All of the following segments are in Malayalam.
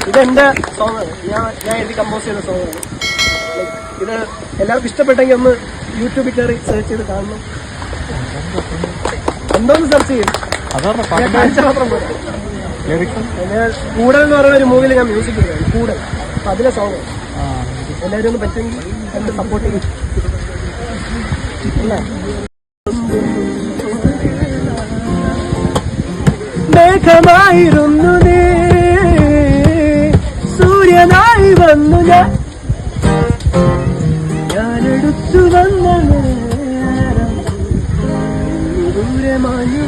ഇതെന്റെ സോങ്ങാണ്, ഞാൻ എഴുതി കമ്പോസ് ചെയ്ത സോങ്ങാണ്. ഇത് എല്ലാവർക്കും ഇഷ്ടപ്പെട്ടെങ്കിൽ ഒന്ന് യൂട്യൂബിൽ കയറി സെർച്ച് ചെയ്ത് കാണണം. എന്തോന്ന് സെർച്ച് ചെയ്യും, ഞാൻ കാണിച്ച മാത്രം പോലെ. കൂടൽ എന്ന് പറയുന്ന ഒരു മൂവിയിൽ ഞാൻ മ്യൂസിക് ചെയ്തതാണ്, കൂടൽ. അപ്പൊ അതിലെ സോങ് എല്ലാവരും ഒന്ന് പറ്റുമെങ്കിൽ കണ്ട് സപ്പോർട്ട് ചെയ്യും. മേഘമായിരുന്നു നീ, സൂര്യനായി വന്നു ഞാനെടുത്തു വന്ന ദൂരെ മാഞ്ഞു.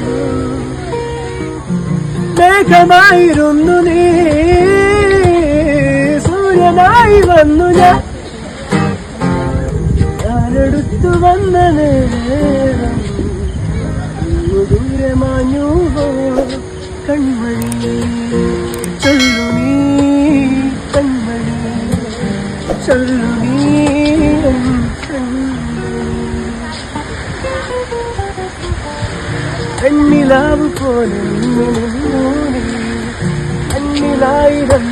മേഘമായിരുന്നു നീ, സൂര്യനായി വന്നു ഞാനെടുത്തു വന്ന നേരം ദൂരെ മാഞ്ഞു. കൺമണി ചൊല്ലു നീ, കൺമണി ചൊല്ലു നീ. കണ്ണിലാവ് പോലെ കണ്ണിലായിരം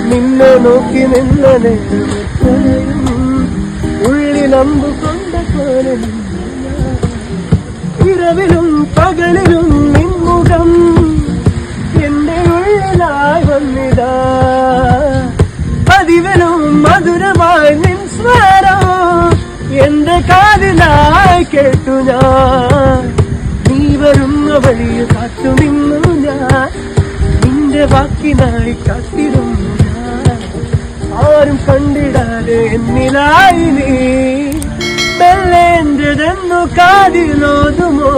നിന്നെ നോക്കി നിന്ന നേരം ഉള്ളിലമ്പു കൊണ്ട പോലെ ഇരവിലും പകലിലും നിൻമുഖം എന്റെ ഉള്ളിലായി വന്നിതാ. പതിവിലും മധുരമായി നിൻ സ്വരം എന്റെ കാതിലായി കേട്ടു ഞാൻ. നീ വരുന്ന വഴിയെ കാത്തു നിന്നു ഞാൻ, നിന്റെ വാക്കിനായി കാത്തിരുന്നു ഞാൻ. ആരും കണ്ടിടാതെ എന്നിലായി നീ മെല്ലേണ്ടതെന്നു കാതിലോതുമോ.